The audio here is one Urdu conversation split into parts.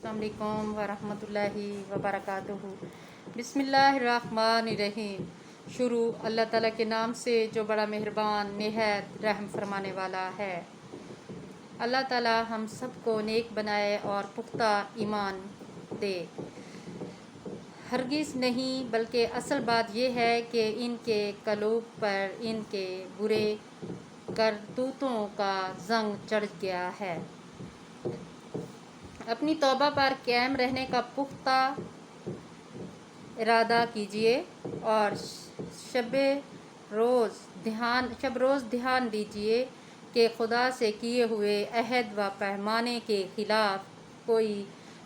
السلام علیکم ورحمۃ اللہ وبرکاتہ۔ بسم اللہ الرحمن الرحیم۔ شروع اللہ تعالیٰ کے نام سے جو بڑا مہربان نہایت رحم فرمانے والا ہے۔ اللہ تعالیٰ ہم سب کو نیک بنائے اور پختہ ایمان دے۔ ہرگز نہیں، بلکہ اصل بات یہ ہے کہ ان کے قلوب پر ان کے برے کرتوتوں کا زنگ چڑھ گیا ہے۔ اپنی توبہ پر قائم رہنے کا پختہ ارادہ کیجیے اور شب روز دھیان دیجیے کہ خدا سے کیے ہوئے عہد و پیمانے کے خلاف کوئی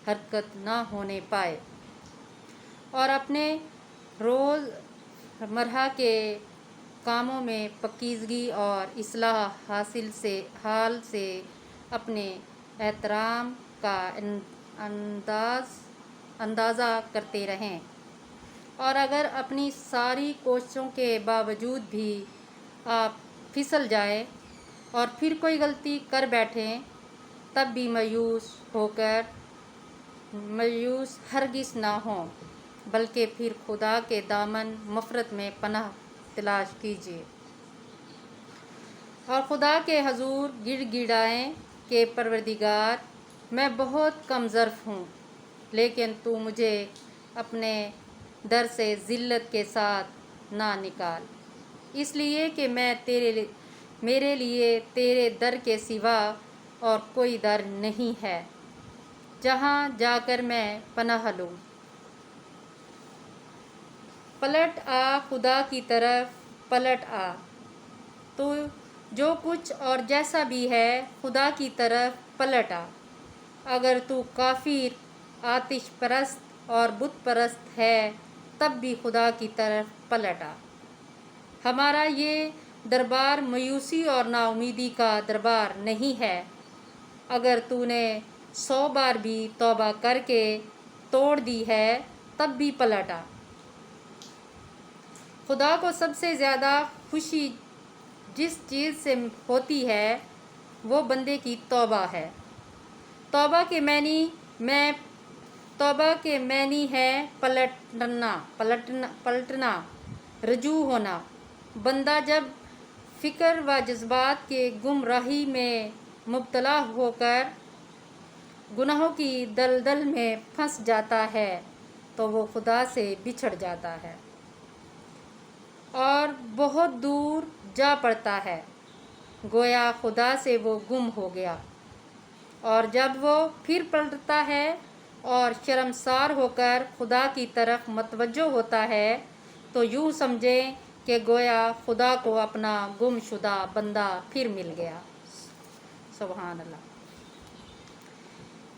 حرکت نہ ہونے پائے، اور اپنے روز مرہ کے کاموں میں پاکیزگی اور اصلاح حال سے اپنے احترام کا اندازہ کرتے رہیں، اور اگر اپنی ساری کوششوں کے باوجود بھی آپ پھسل جائیں اور پھر کوئی غلطی کر بیٹھیں، تب بھی مایوس ہرگز نہ ہوں، بلکہ پھر خدا کے دامن مغفرت میں پناہ تلاش کیجیے اور خدا کے حضور گڑ گڑائیں کہ پروردگار، میں بہت کم ظرف ہوں، لیکن تو مجھے اپنے در سے ذلت کے ساتھ نہ نکال، اس لیے کہ میرے لیے تیرے در کے سوا اور کوئی در نہیں ہے جہاں جا کر میں پناہ لوں۔ پلٹ آ خدا کی طرف، پلٹ آ، تو جو کچھ اور جیسا بھی ہے خدا کی طرف پلٹ آ۔ اگر تو کافر، آتش پرست اور بت پرست ہے، تب بھی خدا کی طرف پلٹ آ۔ ہمارا یہ دربار مایوسی اور نا امیدی کا دربار نہیں ہے۔ اگر تو نے 100 بار بھی توبہ کر کے توڑ دی ہے، تب بھی پلٹ آ۔ خدا کو سب سے زیادہ خوشی جس چیز سے ہوتی ہے وہ بندے کی توبہ ہے۔ توبہ کے معنی ہے پلٹنا، رجوع ہونا۔ بندہ جب فکر و جذبات کے گمراہی میں مبتلا ہو کر گناہوں کی دلدل میں پھنس جاتا ہے تو وہ خدا سے بچھڑ جاتا ہے اور بہت دور جا پڑتا ہے، گویا خدا سے وہ گم ہو گیا۔ اور جب وہ پھر پلٹتا ہے اور شرمسار ہو کر خدا کی طرف متوجہ ہوتا ہے تو یوں سمجھیں کہ گویا خدا کو اپنا گم شدہ بندہ پھر مل گیا۔ سبحان اللہ۔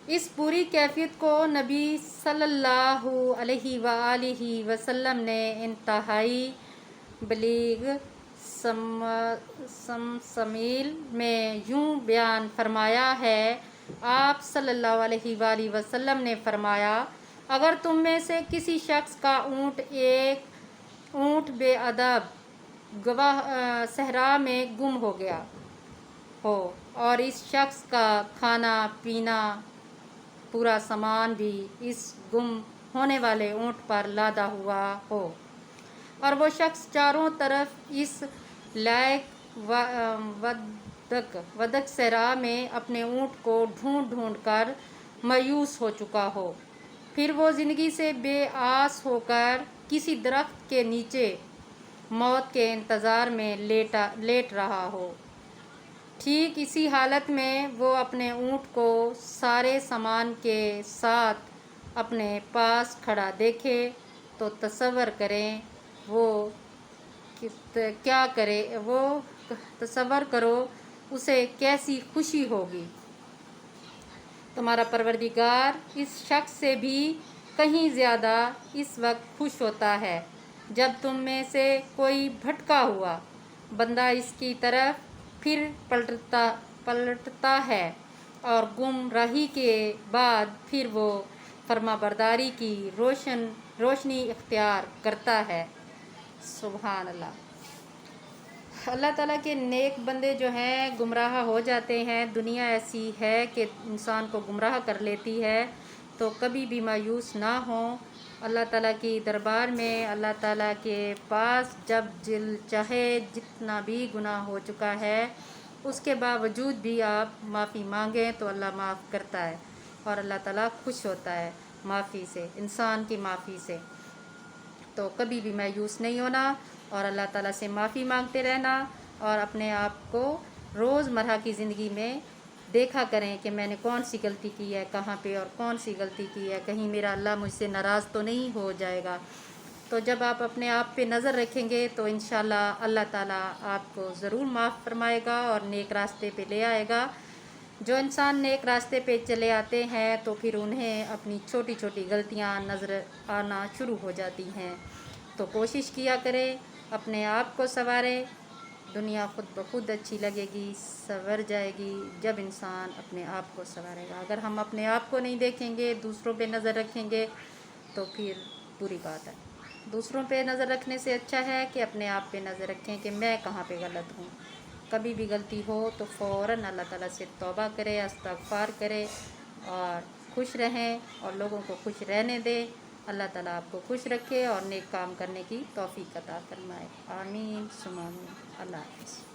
اس پوری کیفیت کو نبی صلی اللہ علیہ وآلہ وسلم نے انتہائی بلیغ سمیل میں یوں بیان فرمایا ہے۔ آپ صلی اللہ علیہ وآلہ وسلم نے فرمایا، اگر تم میں سے کسی شخص کا اونٹ بے ادب صحرا میں گم ہو گیا ہو اور اس شخص کا کھانا پینا پورا سامان بھی اس گم ہونے والے اونٹ پر لادا ہوا ہو، اور وہ شخص چاروں طرف اس لائق ودک صحرا میں اپنے اونٹ کو ڈھونڈ کر مایوس ہو چکا ہو، پھر وہ زندگی سے بے آس ہو کر کسی درخت کے نیچے موت کے انتظار میں لیٹ رہا ہو، ٹھیک اسی حالت میں وہ اپنے اونٹ کو سارے سامان کے ساتھ اپنے پاس کھڑا دیکھے تو تصور کرو اسے کیسی خوشی ہوگی۔ تمہارا پروردگار اس شخص سے بھی کہیں زیادہ اس وقت خوش ہوتا ہے جب تم میں سے کوئی بھٹکا ہوا بندہ اس کی طرف پھر پلٹتا ہے اور گمراہی کے بعد پھر وہ فرمانبرداری کی روشنی اختیار کرتا ہے۔ سبحان اللہ۔ اللہ تعالیٰ کے نیک بندے جو ہیں گمراہ ہو جاتے ہیں۔ دنیا ایسی ہے کہ انسان کو گمراہ کر لیتی ہے، تو کبھی بھی مایوس نہ ہوں. اللہ تعالیٰ کی دربار میں، اللہ تعالیٰ کے پاس جب دل چاہے جتنا بھی گناہ ہو چکا ہے اس کے باوجود بھی آپ معافی مانگیں تو اللہ معاف کرتا ہے، اور اللہ تعالیٰ خوش ہوتا ہے معافی سے، انسان کی معافی سے. تو کبھی بھی مایوس نہیں ہونا اور اللہ تعالیٰ سے معافی مانگتے رہنا، اور اپنے آپ کو روز مرہ کی زندگی میں دیکھا کریں کہ میں نے کون سی غلطی کی ہے، کہاں پہ اور کون سی غلطی کی ہے، کہیں میرا اللہ مجھ سے ناراض تو نہیں ہو جائے گا. تو جب آپ اپنے آپ پہ نظر رکھیں گے تو انشاءاللہ اللہ تعالیٰ آپ کو ضرور معاف فرمائے گا اور نیک راستے پہ لے آئے گا. جو انسان نیک راستے پہ چلے آتے ہیں تو پھر انہیں اپنی چھوٹی چھوٹی غلطیاں نظر آنا شروع ہو جاتی ہیں. تو کوشش کیا کرے اپنے آپ کو سنوارے، دنیا خود بخود اچھی لگے گی، سنور جائے گی جب انسان اپنے آپ کو سنوارے گا. اگر ہم اپنے آپ کو نہیں دیکھیں گے، دوسروں پہ نظر رکھیں گے تو پھر بری بات ہے. دوسروں پہ نظر رکھنے سے اچھا ہے کہ اپنے آپ پہ نظر رکھیں کہ میں کہاں پہ غلط ہوں. کبھی بھی غلطی ہو تو فوراً اللہ تعالیٰ سے توبہ کرے، استغفار کرے اور خوش رہیں اور لوگوں کو خوش رہنے دیں. اللہ تعالیٰ آپ کو خوش رکھے اور نیک کام کرنے کی توفیق عطا فرمائے. آمین ثم آمین. اللہ حافظ.